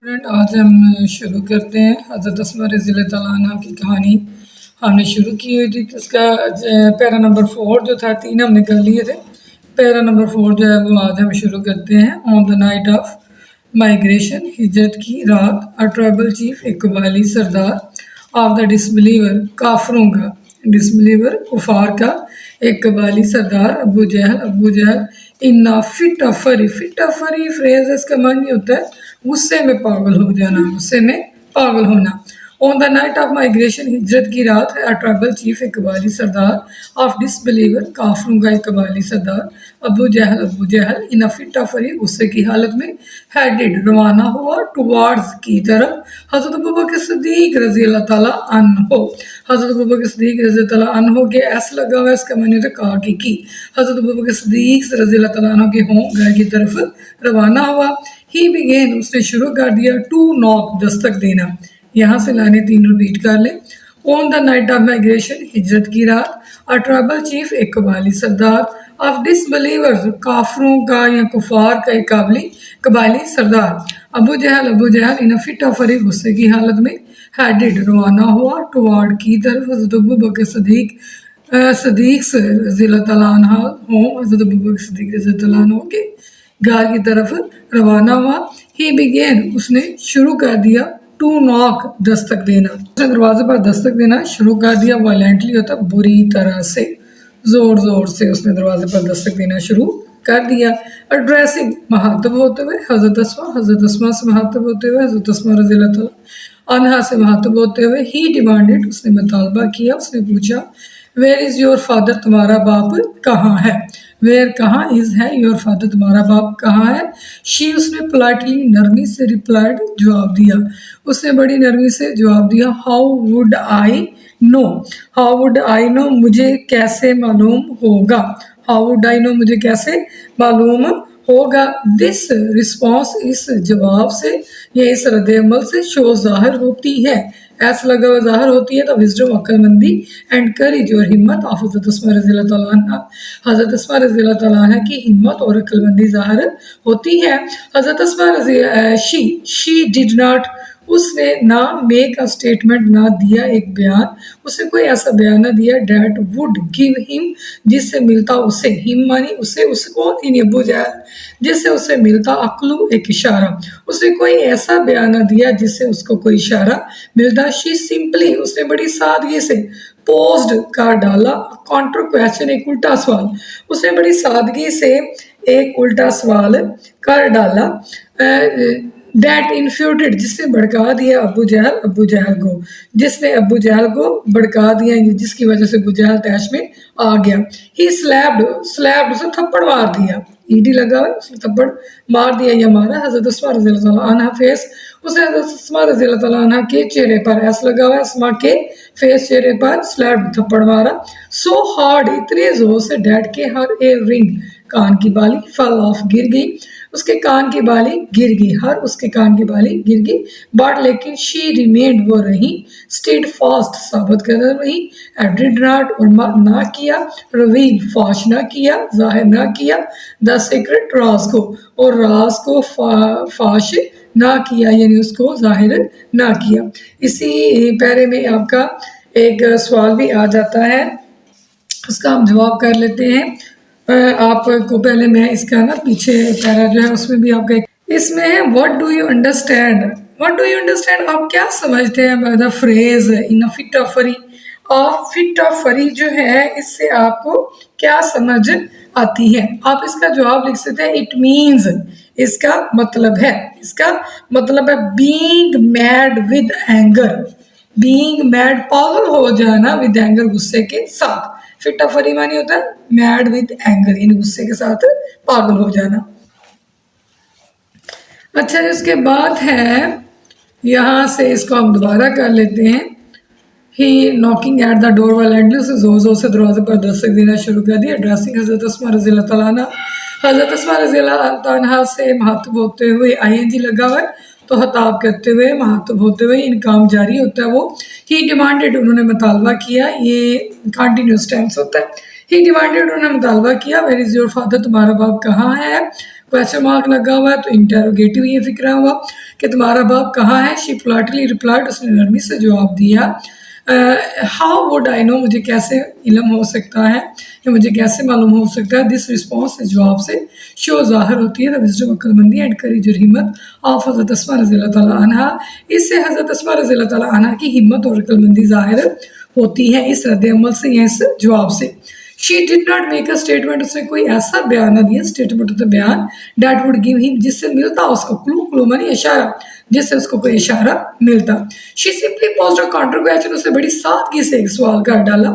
Friend आज हम शुरू करते हैं हज़रत अस्मा रज़ी अल्लाह तआला अन्हा की कहानी हमने शुरू की हुई थी। तो उसका पैरा नंबर 4 जो था, 3 हमने कर लिए थे। पैरा नंबर 4 जो है वो आज हम शुरू करते हैं। On the night of migration, हिजरत की रात, अ ट्राइबल चीफ, एक कबायली सरदार, ऑफ द डिसबिलीवर, काफरों का, डिसबिलीवर कुफार का एक कबायली सरदार, अबू जहल इन्ना फिट अफरी फ्रेज इसका मानी होता है गुस्से में पागल हो जाना, गुस्से में पागल होना। On the night of migration, हिजरत की रात है, अ ट्राइबल चीफ, एक कबायली सरदार, ऑफ डिसबिलीवर, काफरों का एक कबायली सरदार, अबू जहल इन अ फिट अफरी, गुस्से की हालत में, हेडेड, रवाना हुआ, टुवार्ड्स की तरफ, हज़रत अबू बकर सिद्दीक रज़ी अल्लाह तआला अन्हो। हज़रत अबू बकर सिद्दीक रज़ी अल्लाह तआला अन्हो के एस लगा हुआ है, इसका माने होता है कहा की। हज़रत अबू बकर सिद्दीक रज़ी अल्लाह तआला अन्हो के होम घर की तरफ रवाना हुआ। ही बिगेन, उसने शुरू कर दिया, टू नॉक, दस्तक देना। यहाँ से लाने 3 रिपीट कर ले। On the night of migration, हिजरत की रात, अ ट्राइबल चीफ, एक कबायली सरदार, ऑफ डिसबिलीवर्स, काफरों का या कुफार का एक कबायली सरदार, अबू जहल इन फिट अफरी, गुस्से की हालत में, हेडेड, रवाना हुआ, टुवार्ड की तरफ, हज़रत अबू बकर सिद्दीक रज़ी अल्लाह तआला अन्हा होम, हज़रत अबू बकर सिद्दीक रज़ी अल्लाह तआला अन्हु के घर की तरफ रवाना हुआ। ही बिगेन, उसने शुरू कर दिया, टू नॉक, दस्तक देना। उसने दरवाजे पर दस्तक देना शुरू कर दिया। वायलेंटली होता बुरी तरह से, जोर जोर से उसने दरवाजे पर दस्तक देना शुरू कर दिया। एड्रेसिंग, महातब होते हुए, हज़रत अस्मा से महातब होते हुए, हज़रत अस्मा रज़ी अल्लाह तआला अन्हा से महातब होते हुए। ही डिमांडेड, उसने मुतालबा किया, उसने पूछा, वेयर इज़ योर फादर, तुम्हारा बाप कहाँ है। वेयर, कहाँ, इज़ है, योर फादर, तुम्हारा बाप कहाँ है। शी, उसने पोलाइटली, नरमी से, रिप्लाइड, जवाब दिया। उसने बड़ी नरमी से जवाब दिया, हाउ वुड आई नो, मुझे कैसे मालूम होगा। हाउ वुड आई नो, मुझे कैसे मालूम होगा। दिस रिस्पॉन्स, इस जवाब से या इस रद्द-ए-अमल से, शो, ज़ाहिर होती है, ऐसा लगा हुआ ज़ाहिर होती है, तो विजडम, अक्लमंदी, एंड करेज, और हिम्मत, ऑफ हज़रत अस्मा रज़ी अल्लाह तआला अन्हा, हज़रत अस्मा रज़ी अल्लाह तआला अन्हा की हिम्मत और अक्लमंदी ज़ाहिर होती है। हज़रत अस्मा रज़ी शी डिड नॉट, उसने ना मेक अ स्टेटमेंट, ना दिया एक बयान, उसने कोई ऐसा बयान ना दिया, डैट वुड गिव हिम, जिससे मिलता उसे, हिम मानी उसे, उसको, इन अबू जहल, जिससे उसे मिलता, अक्लू, एक इशारा, उसने कोई ऐसा बयान ना दिया जिससे उसको कोई इशारा मिलता। शी सिंपली, उसने बड़ी सादगी से, पोस्ड, कर डाला, काउंटर क्वेश्चन, एक उल्टा सवाल, उसने बड़ी सादगी से एक उल्टा सवाल कर डाला। दैट इन्फ्यूटेड, जिसने भड़का दिया, अबू जहल को, जिसने अबू जहल को भड़का दिया, जिसकी वजह से अबू जहल तैश में आ गया। ही स्लैप्ड, उसने थप्पड़ मार दिया, ईडी लगा हुआ, उसने थप्पड़ मार दिया या मारा। हज़रत अस्मा रज़ी अल्लाह तआला अन्हा फेस, उसने हज़रत अस्मा रज़ी अल्लाह तआला अन्हा के चेहरे पर, ऐसा लगा हुआ, अस्मा के फेस, चेहरे पर, स्लैप्ड, थप्पड़ मारा। सो हार्ड, इतने जोर से, डैड के हर ए रिंग, कान की बाली, फल ऑफ, गिर गई, उसके कान की बाली गिर गई, हर उसके कान की बाली गिर गई। बट लेकिन, शी रिमेन्ड, वो रही, स्टेड फास्ट, साबित कर रही, डिड नॉट, और ना किया, रिवील, फाश ना किया, जाहिर ना किया, द सीक्रेट, राज को, और राज को फाश ना किया, यानी उसको जाहिर ना किया। इसी पैरे में आपका एक सवाल भी आ जाता है, उसका हम जवाब कर लेते हैं। आपको पहले मैं इसका ना पीछे पैरा जो है उसमें भी आपका इसमें है, व्हाट डू यू अंडरस्टैंड, आप क्या समझते हैं by the phrase in a fit of fury. और फिट अफरी जो है, इससे आपको क्या समझ आती है। आप इसका जवाब लिख सकते हैं, इट मीन्स, इसका मतलब है being mad with anger, being mad, पागल हो जाना, विद एंगर, गुस्से के साथ। फिट अफरी मानी होता है मैड विद एंगर, यानी गुस्से के साथ पागल हो जाना। अच्छा, इसके बाद है, यहाँ से इसको हम दोबारा कर लेते हैं। He knocking at the door violently, उसे जोर जोर से दरवाजे पर दस्तक देना शुरू कर दिया। ड्रेसिंग, हज़रत अस्मा रज़ी अल्लाह तआला अन्हा, हज़रत अस्मा रज़ी अल्लाह तआला से महातब होते हुए, ING लगा हुआ है, तो खताब करते हुए, महातब होते हुए, इनकाम जारी होता है वो। ही डिमांडेड, उन्होंने मुतालबा किया, ये कंटिन्यूस टेंस होता है। ही डिमांडेड, उन्होंने मुतालबा किया, वेयर इज़ योर फादर, तुम्हारा बाप कहाँ है। क्वेश्चन मार्क लगा हुआ है, तो इंटेरोगेटिव ये फिक्रा हुआ کہ تمہارا باپ کہاں ہے. She politely replied, اس نے نرمی سے جواب دیا. How would I know, مجھے کیسے علم ہو سکتا ہے یا مجھے کیسے معلوم ہو سکتا ہے. This response, اس جواب سے شو ظاہر ہوتی ہے the wisdom, عقل مندی اینڈ courage اور ہمت آف حضرت اسماء رضی اللہ تعالیٰ عنہ. اس سے حضرت اسماء رضی اللہ تعالیٰ عنہ کی ہمت اور عقل مندی ظاہر ہوتی ہے اس رد عمل سے یا اس جواب سے. She did not make a statement, اس نے کوئی ایسا بیان نہ دیا. Statement ہوتا بیان that would give him, جس سے ملتا اس کو clue مانی اشارہ, جس سے اس کو کوئی اشارہ ملتا. She simply posed a counter question, اس نے بڑی سادگی سے ایک سوال کر ڈالا.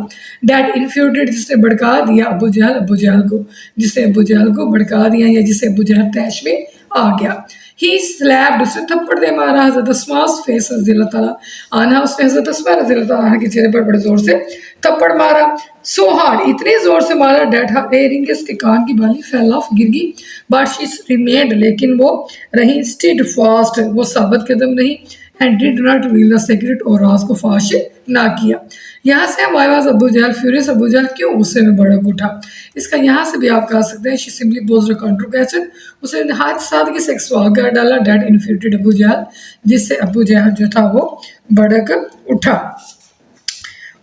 That infuriated, جس نے بھڑکا دیا ابو جہل کو, جسے ابو جہل کو بھڑکا دیا یا جسے ابو جہل طیش میں آ گیا. He slapped, اس نے تھپڑ دے مارا حضرت اسماء's face رضی اللہ تعالیٰ عنہ, اس نے حضرت اسماء رضی اللہ تعالیٰ عنہ کے چہرے پر بڑے زور سے تھپڑ مارا. So hard, اتنے زور سے مارا that her earring, اس کے کان کی بالی fell off, گر گئی. But she remained, لیکن وہ رہی steadfast, وہ ثابت قدم رہی. And did not reveal the secret, اور راز کو فاش نہ کیا. یہاں سے ہم آئے ابو جہل furious, ابو جہل کیوں غصے میں بڑک اٹھا. اس کا یہاں سے بھی آپ کہہ سکتے ہیں she simply posed a counter question, اس نے ہاتھ سادگی سے ایک سوال کر ڈالا. That infuriated ابو جہل, جس سے ابو جہل جو تھا وہ بڑک اٹھا.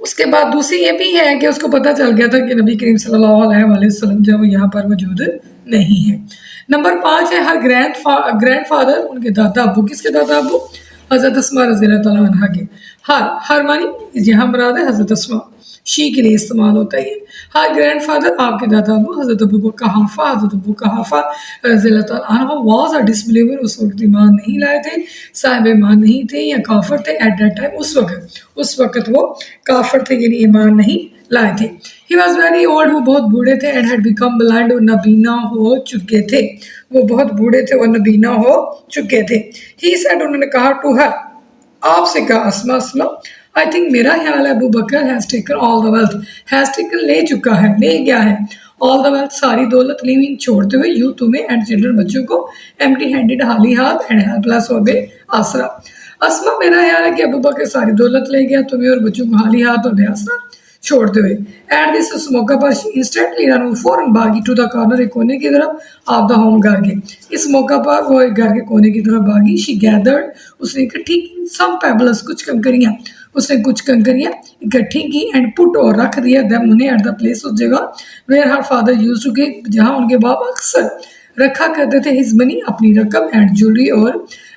اس کے بعد دوسری یہ بھی ہے کہ اس کو پتہ چل گیا تھا کہ نبی کریم صلی اللہ علیہ وآلہ وسلم جو وہ یہاں پر موجود نہیں ہے. نمبر 5 ہے ہر گرینڈ فادر, ان کے دادا ابو. کس کے دادا ابو؟ حضرت اسماء رضی اللہ تعالیٰ عنہ کے. ہر مانی یہاں مراد ہے حضرت اسماء, شی کے لیے استعمال ہوتا ہے. ہر گرینڈ فادر, آپ کے دادا ابو حضرت ابو قحافہ, حضرت ابو قحافہ رضی اللہ تعالیٰ عنہ واز اے ڈسبلیور, اس وقت ایمان نہیں لائے تھے, صاحب ایمان نہیں تھے یا کافر تھے. ایٹ دیٹ ٹائم, اس وقت وہ کافر تھے یعنی ایمان نہیں لائے تھے. He was very old, وہ بہت بوڑھے تھے. And had become blind, اور نابینا ہو چکے تھے. وہ بہت بوڑھے تھے اور نابینا ہو چکے تھے. He said, انہوں نے کہا to her, آپ سے کہا, اسماء, I think, میرا خیال ہے ابو بکر has taken all the wealth, has taken لے چکا ہے, لے گیا ہے, all the wealth ساری دولت, leaving چھوڑتے ہوئے, you تمہیں, and children بچوں کو, empty handed خالی ہاتھ, and helpless اور بے آسرا. اسماء, میرا خیال ہے کہ ابو بکر ساری دولت لے گیا, تمہیں اور بچوں کو خالی ہاتھ اور بے آسرا چھوڑتے ہوئے. ایٹ دس, اس موقع پر انسٹنٹلی رن, فوراً بھاگی, ٹو دا کارنر, ایک کونے کی طرف, آف دا ہوم, گھر کے. اس موقع پر وہ ایک گھر کے کونے کی طرف بھاگی. شی گیدرڈ, اس نے اکٹھی کی, سم پیبلز, کچھ کنکریاں, اس نے کچھ کنکریاں اکٹھی کی. اینڈ پٹ, اور رکھ دیا, دم انہیں, ایٹ دا پلیس, اس جگہ, where her father used to کے, جہاں ان کے باپ اکثر رکھا کرتے تھے, ہز منی, اپنی رقم, اینڈ جویلری, اور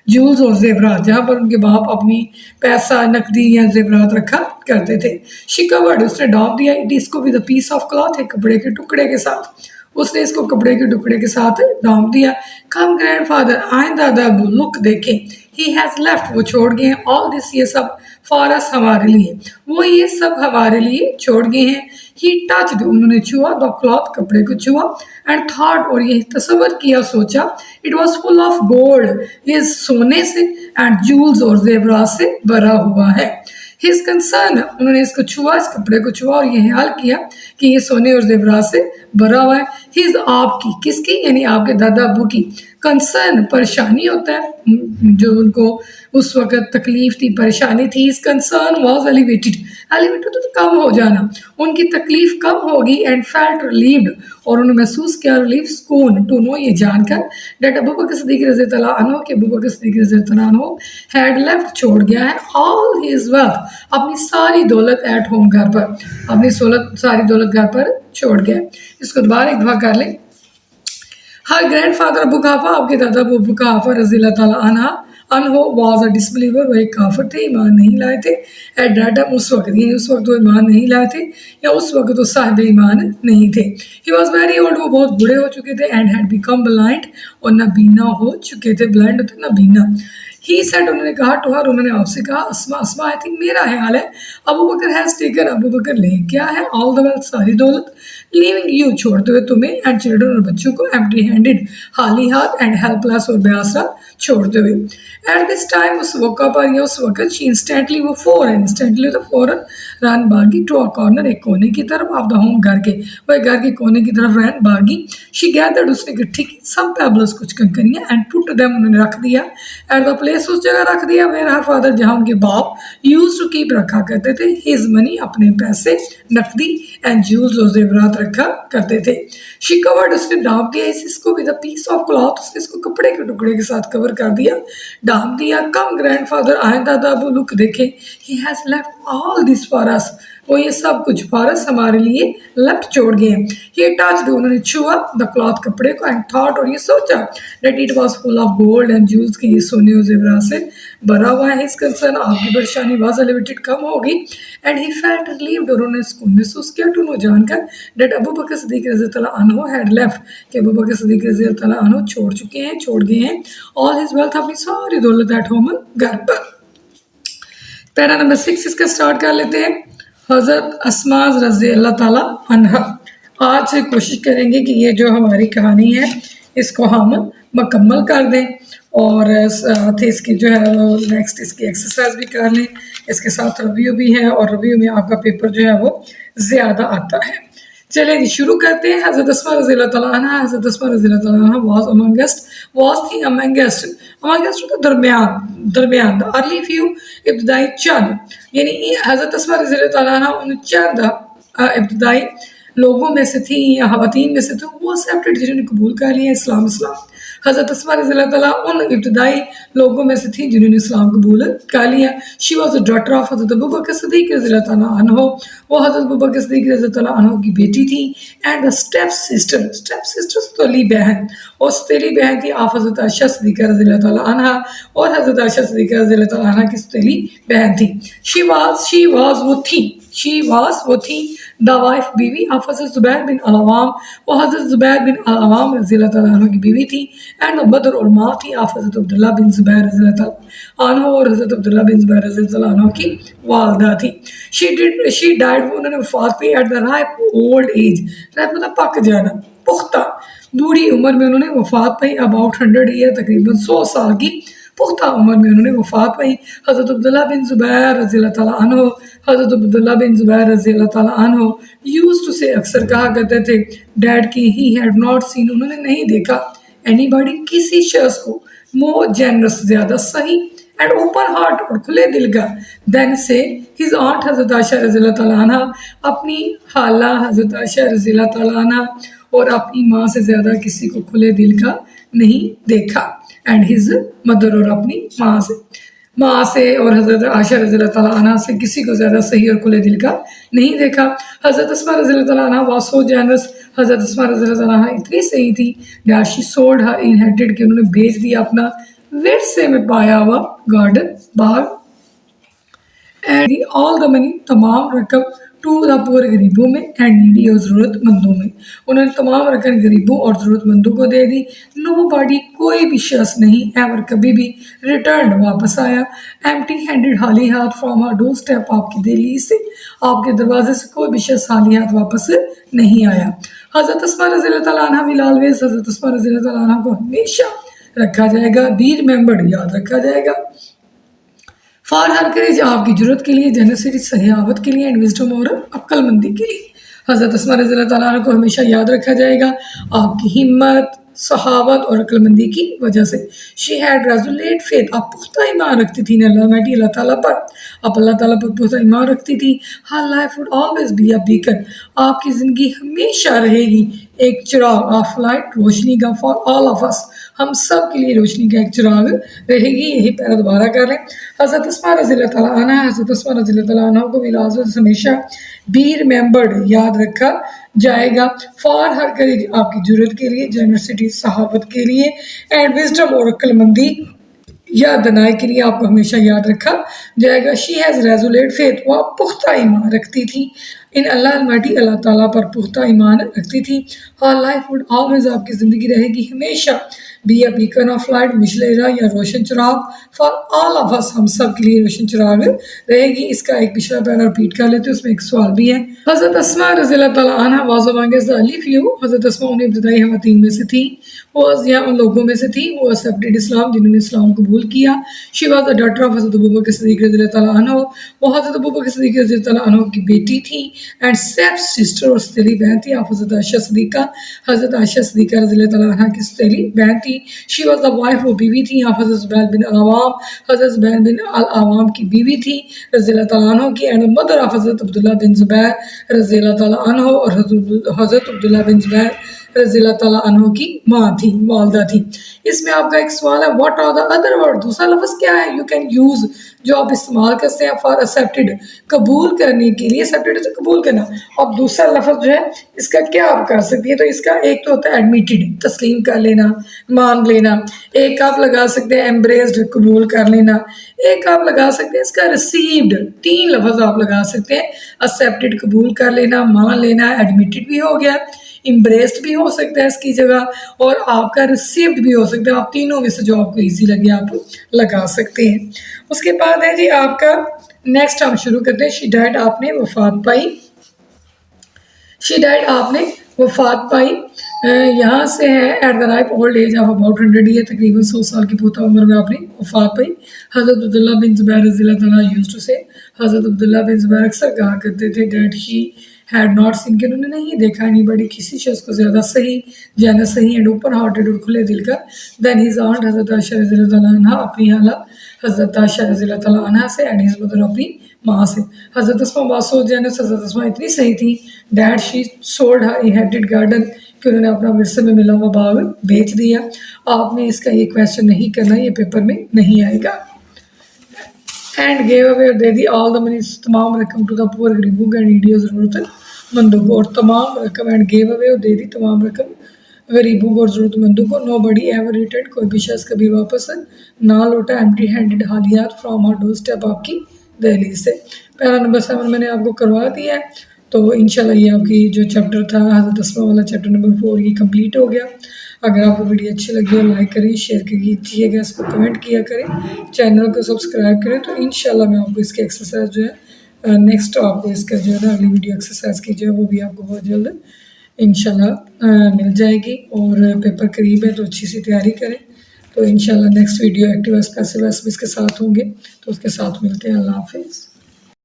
جولز اور زیورات, جہاں پر ان کے باپ اپنی پیسہ, نقدی یا زیورات رکھا کرتے تھے. She covered, اس نے ڈھانپ دیا, it is کو with a piece of cloth, ایک کپڑے کے ٹکڑے کے ساتھ. اس نے اس کو کپڑے کے ٹکڑے کے ساتھ ڈھانپ دیا. Come grandfather, آئیں دادا ابو, look, دیکھیں, he has left, وہ چھوڑ گئے ہیں, all this, یہ سب, for us, ہمارے لیے, وہ یہ سب ہمارے لیے چھوڑ گئے ہیں. He touched, انہوں نے چھوا, the cloth, کپڑے کو چھوا, and thought, اور یہ تصور کیا, سوچا, it was full of gold, یہ سونے سے, and jewels, اور زیورات سے بھرا ہوا ہے. His concern, انہوں نے اس کو چھوا, اس کپڑے کو چھوا, اور یہ خیال کیا کہ یہ سونے اور زیورات سے بھرا ہوا ہے. His, آپ کی, کس کی, یعنی آپ کے دادا ابو کی. Concern, پریشانی ہوتا ہے, جو ان کو اس وقت تکلیف تھی, پریشانی تھی. His concern was elevated, تو کم ہو جانا, ان کی تکلیف کم ہوگی. And felt relieved, اور انہوں نے محسوس کیا relief, سکون, to know, یہ جان کر, that ابو بکر صدیق رضی اللہ عنہ, کہ ابو بکر صدیق رضی اللہ عنہ had left, چھوڑ گیا ہے, all his wealth, اپنی ساری دولت, at home, گھر پر, اپنی ساری دولت گھر پر چھوڑ گیا. اس کو دوبارہ ایک دفعہ کر لیں. ہر گرینڈ فادر ابو قحافہ, آپ کے دادا ابو قحافہ رضی اللہ تعالیٰ عنہ واز اے ڈسبلیور, وہ ایک کافر تھے, ایمان نہیں لائے تھے. ایٹ دیٹ ٹائم, اس وقت, یعنی اس وقت وہ ایمان نہیں لائے تھے یا اس وقت وہ صاحب ایمان نہیں تھے. ہی واز ویری اولڈ, وہ بہت بوڑھے ہو چکے تھے. اینڈ ہیڈ بیکم بلائنڈ, اور نابینا ہو چکے تھے. بلائنڈ ہوتے نابینا. He said, انہوں نے کہا to her, انہوں نے آپ سے کہا, اسماء, I think, میرا خیال ہے, ابو بکر has taken, ابو بکر لے گیا ہے, all the wealth, ساری دولت, leaving you, چھوڑتے ہوئے تمہیں, and children, اور بچوں کو, empty handed, خالی ہاتھ, and helpless, اور بے آسرا چھوڑتے ہوئے. At this time, اس موقع پر یا اس وقت, she instantly, وہ فوراً, instantly تو فوراً, ران بھاگی, to a corner, ایک کونے کی طرف, of the home, گھر کے, وہ گھر کے کونے کی طرف ران بھاگی. She gathered, اس نے اکٹھی کی, some pebbles, کچھ کنکریاں, and put them, انہوں نے رکھ دیا, at the place, اس جگہ رکھ دیا, where her father, جہاں ان کے باپ used to keep, رکھا کرتے تھے, his money, اپنے پیسے, نقدی, and jewels, اور زیورات رکھا کرتے تھے. She covered, اس نے ڈھانپ دیا, اس کو with a piece of cloth, اس کو کپڑے کے ٹکڑے کے ساتھ کور कवर कर दिया, ढांप दिया। कम ग्रैंडफादर आए दादा अबू लुक देखे, he has left all this for us, वो ये सब कुछ फॉरस हमारे लिए लेफ्ट छोड़ गए हैं। ये टच, उन्होंने छुआ द क्लॉथ, कपड़े को, एंड थॉट, और ये सोचा, that it was full of gold and Jules, की ये सोने और जेवरात से भरा हुआ है। इस कंसर्न, आपकी परेशानी वाज एलिवेटेड, कम होगी, एंड ही फेल्ट रिलीव्ड, और उन्होंने सुकून महसूस किया, टू नो, जानकर, दैट अबू बकर सिद्दीक रज़ी अल्लाह अन्हु हैड लेफ्ट, कि अबू बकर सिद्दीक रज़ी अल्लाह अन्हु छोड़ चुके हैं, छोड़ गए हैं, ऑल हिज वेल्थ, अपनी सारी दौलत एट होम, घर पर। पैरा नंबर 6 इसका स्टार्ट कर लेते हैं। हज़रत अस्मा रज़ी अल्लाह ताला अन्हा। आज से कोशिश करेंगे कि ये जो हमारी कहानी है इसको हम मुकम्मल कर दें, और साथ ही इसकी जो है वो नेक्स्ट इसकी एक्सरसाइज भी कर लें। इसके साथ रिव्यू भी है, और रिव्यू में आपका पेपर जो है वो ज़्यादा आता है। चलिए जी शुरू करते हैं। हज़रत अस्मा रज़ी अल्लाह ताला अन्हा, हज़रत अस्मा रज़ी अल्लाह ताला अन्हा वाज अमंगस्ट, थी अमंगस्ट तो दरमियान, द अर्ली फ्यू, इब्तदाई चंद, यानी हज़रत अस्मा रज़ी अल्लाह ताला अन्हा उन चंद इब्तदाई लोगों में से थी या खवातीन में से थी, वो एक्सेप्टेड, जिन्होंने कबूल कर लिया इस्लाम। हज़रत अस्मा रज़ी अल्लाह ताला उन इब्तदाई लोगों में से थी जिन्होंने इस्लाम कबूल कर लिया। She was the daughter of हज़रत अबू बकर सिद्दीक रज़ी अल्लाह ताला अन्हु, वो हज़रत अबू बकर सिद्दीक रज़ी अल्लाह ताला अन्हु की बेटी थी, एंड द स्टेप सिस्टर सौतेली बहन, और सौतेली बहन थी आप हज़रत आयशा सिद्दीक़ा रज़ी अल्लाह ताला अन्हा, और हज़रत आयशा सिद्दीक़ा रज़ी अल्लाह ताला अन्हा की सौतेली बहन थी। शी वाज वो थी द वाइफ, बीवी ऑफ हज़रत ज़ुबैर बिन अल-अवाम, वो हज़रत ज़ुबैर बिन अल-अवाम रज़ी अल्लाह ताला अन्हु की बीवी थी, एंड मदर और माँ थी ऑफ हज़रत अब्दुल्लाह बिन ज़ुबैर रज़ी अल्लाह ताला अन्हु, और हज़रत अब्दुल्लाह बिन ज़ुबैर रज़ी अल्लाह ताला अन्हु की वालदा थी। शी डाइड, उन्होंने वफात पाई at the ripe old age, ripe मतलब पक जाना, पुख्ता बूढ़ी उम्र में उन्होंने वफात पाई, अबाउट 100 ईयर, तकरीबन 100 साल की पुख्ता उम्र में उन्होंने वफात पाई। हज़रत अब्दुल्लाह बिन ज़ुबैर रज़ी अल्लाह ताला अन्हु, हज़रत अब्दुल्लाह बिन ज़ुबैर रज़ी अल्लाह ताला अन्हु यूज्ड टू से, अक्सर कहा करते थे, डैड की, ही हैड नॉट सीन, उन्होंने नहीं देखा, एनीबॉडी, किसी शख्स को, मोर जेनरस, ज़्यादा सही, एंड ओपन हार्ट, और खुले दिल का, देन से हिज आंट हज़रत आयशा रज़ी अल्लाह ताला अन्हा, अपनी खाला हज़रत आयशा रज़ी अल्लाह ताला अन्हा, और अपनी माँ से ज़्यादा किसी को खुले दिल का नहीं देखा, एंड हिज मदर, और अपनी माँ से और हज़रत आयशा रज़ी अल्लाह ताला अन्हा से किसी को ज़्यादा सही और खुले दिल का नहीं देखा। हज़रत अस्मा रज़ी अल्लाह ताला अन्हा वाज सो जेनरस, हज़रत अस्मा रज़ी अल्लाह ताला अन्हा इतनी सही थी, that she sold her inherited, कि उन्होंने बेच दिया अपना विरसे में पाया हुआ garden, Bagh, and all the money, तमाम रकम, टू द पुअर, गरीबों में, एंड नीडी, और ज़रूरतमंदों में, उन्होंने तमाम रकम गरीबों और ज़रूरतमंदों को दे दी। नो बॉडी, कोई भी शख्स नहीं, एवर, कभी भी, रिटर्न, वापस आया, एम्प्टी हैंडेड, खाली हाथ, फ्रॉम हर डोर स्टेप, आपकी दिल्ली से, आपके दरवाजे से कोई भी शख्स खाली हाथ वापस नहीं आया। हज़रत अस्मा रज़ी अल्लाह ताला अन्हा विल ऑलवेज, हज़रत अस्मा रज़ी अल्लाह ताला अन्हा को हमेशा रखा जाएगा, बी रिमेंबर्ड, याद रखा जाएगा, फॉर हर करेज, आपकी जरूरत के लिए, जेनरसिटी, सहावत के लिए, एंड विजडम, और अक्लमंदी के लिए। हज़रत अस्मा रज़ी अल्लाह ताला अन्हा को हमेशा याद रखा जाएगा आपकी हिम्मत, सहावत और अक्लमंदी की वजह से। शी हैड रेजुलेट फेथ, आप पुख्ता ईमान रखती थी अल्लाह ताला पर, आप अल्लाह ताला पर पुख्ता ईमान रखती थी। हर life would always be a beacon, आपकी ज़िंदगी हमेशा रहेगी एक चिराग, ऑफ लाइट, रोशनी का, फॉर ऑल ऑफ अस, हम सब के लिए रोशनी का एक चिराग रहेगी। यही पैरा दोबारा कर लें। हज़रत अस्मा रज़ी अल्लाह ताला अन्हा, हज़रत अस्मा रज़ी अल्लाह ताला अन्हा को विलाज़त हमेशा बी रिमेंबर्ड, याद रखा जाएगा, फॉर हर करेज, आपकी जरूरत के लिए, जेनरसिटी, सहावत के लिए, एंड विजडम, और अक्लमंदी या दनाई के लिए आपको हमेशा याद रखा जाएगा। शी हैज़ रेजुलेट फेथ, वह पुख्ता ईमान रखती थी, इन अल्लाह अलमाटी, अल्लाह ताला पर पुख्ता ईमान रखती थी। हर लाइफ वुड ऑलवेज, आपकी ज़िंदगी रहेगी हमेशा, be a beacon of light, मिशलेरा या रोशन चिराग, फॉर ऑल ऑफ अस, हम सब के लिए रोशन चिराग रहेगी। इसका एक पिछला पैरा रिपीट कर लेते हैं, उसमें एक सवाल भी है। हज़रत अस्मा रज़ी अल्लाह ताला अन्हा was amongst the early few, हज़रत अस्मा उन इब्तिदाई खवातीन में से थी, वो या उन लोगों में से थी, वो एक्सेप्टेड इस्लाम, जिन्होंने इस्लाम कबूल किया। She was the daughter of हज़रत अबू बकर सिद्दीक रज़ी अल्लाह ताला अन्हु, वो हज़रत अबू बकर सिद्दीक रज़ी अल्लाह ताला अन्हु की बेटी थी, एंड स्टेप सिस्टर, और सौतेली बहन थी आप हज़रत आयशा सिद्दीक़ा, हज़रत आयशा सिद्दीक़ा रज़ी अल्लाह ताला अन्हा की सौतेली बहन थी। शी वाज द वाइफ, वो बीवी थी आप हज़रत ज़ुबैर बिन अल-अवाम, हज़रत ज़ुबैर बिन अल-अवाम की बीवी थी रज़ी अल्लाह ताला अन्हु की, एंड मदर ऑफ हज़रत अब्दुल्लाह बिन ज़ुबैर रज़ी अल्लाह ताला अन्हु, और हज़रत अब्दुल्लाह बिन ज़ुबैर رضی اللہ تعالیٰ عنہ کی ماں تھی، والدہ تھی۔ اس میں آپ کا ایک سوال ہے what are the other word, دوسرا لفظ کیا ہے یو کین یوز جو آپ استعمال کرتے ہیں فار ایکسیپٹیڈ، قبول کرنے کے لیے، ایکسیپٹیڈ سے قبول کرنا، اور دوسرا لفظ جو ہے اس کا کیا آپ کر سکتی ہیں، تو اس کا ایک تو ہوتا ہے ایڈمیٹڈ، تسلیم کر لینا، مان لینا، ایک آپ لگا سکتے ہیں ایمبریسڈ، قبول کر لینا، ایک آپ لگا سکتے ہیں اس کا ریسیوڈ، تین لفظ آپ لگا سکتے ہیں، ایکسیپٹیڈ قبول کر لینا، مان لینا، ایڈمیٹڈ بھی ہو گیا، امبریسڈ بھی ہو سکتا ہے اس کی جگہ، اور آپ کا ریسیوڈ بھی ہو سکتا ہے، آپ تینوں میں سے جو آپ کو ایزی لگے آپ لگا سکتے ہیں۔ اس کے بعد ہے جی آپ کا نیکسٹ ہم شروع کرتے ہیں، شی ڈائڈ، آپ نے وفات پائی، شی ڈائڈ آپ نے وفات پائی، یہاں سے ہے at the ripe old age of about 100 year, تقریباً 100 سال کی پوتا عمر میں آپ نے وفات پائی۔ حضرت عبداللہ بن زبیر رضی اللہ تعالیٰ یوزڈ ٹو سے، حضرت عبداللہ بن زبیر اکثر کہا کرتے تھے that he had not seen, کہ انہوں نے نہیں دیکھا اینی بڑی کسی شخص کو زیادہ صحیح، جانت صحیح اینڈ اوپن ہارٹیڈ، اور کھلے دل کا، دین ہیز آنٹ حضرت عائشہ رضی اللہ تعالیٰ عنہ، اپنی خالہ حضرت عائشہ رضی اللہ تعالیٰ عنہ سے، اینڈ ہیز مدر، اپنی ماں سے۔ حضرت اسماء باسو جانت، حضرت اسماء اتنی صحیح تھی ڈیٹ شی سولڈ ہر انہیریٹڈ گارڈن، کہ انہوں نے اپنا ورثے میں ملا ہوا باغ بیچ دیا۔ آپ نے اس کا یہ کویسچن نہیں کرنا، یہ پیپر میں نہیں آئے گا۔ اینڈ گیو اوے، اور دے دی آل دا منی، تمام رقم، ٹو دا پور، غریبوں کو، اینڈ نیڈی، ضرورت مندوں کو، اور تمام رقم، اینڈ گیو اوے، اور دے دی تمام رقم غریبوں کو اور ضرورت مندوں کو۔ نو بڈی ایور ریٹرن، کوئی بھی شخص کبھی واپس نہ لوٹا، ایمٹی ہینڈڈ، خالیات، فرام ہر ڈور اسٹیپ، آپ کی دہلیز سے۔ پیرا نمبر 7 میں نے آپ کو کروا دیا ہے، تو انشاءاللہ یہ آپ کی جو چیپٹر تھا حضرت اسماء والا چیپٹر نمبر 4 یہ کمپلیٹ ہو گیا۔ اگر آپ کو ویڈیو اچھی لگی ہے لائک کریں، شیئر کیجیے گا، اس کو کمنٹ کیا کریں، چینل کو سبسکرائب کریں، تو انشاءاللہ میں آپ کو اس کی ایکسرسائز جو ہے نیکسٹ آپ کو اس کا جو ہے نا اگلی ویڈیو ایکسرسائز کی جو ہے وہ بھی آپ کو بہت جلد انشاءاللہ مل جائے گی، اور پیپر قریب ہے تو اچھی سی تیاری کریں۔ تو انشاءاللہ next video active expressive S کے ساتھ ہوں گے، تو اس کے ساتھ ملتے ہیں۔ اللہ حافظ۔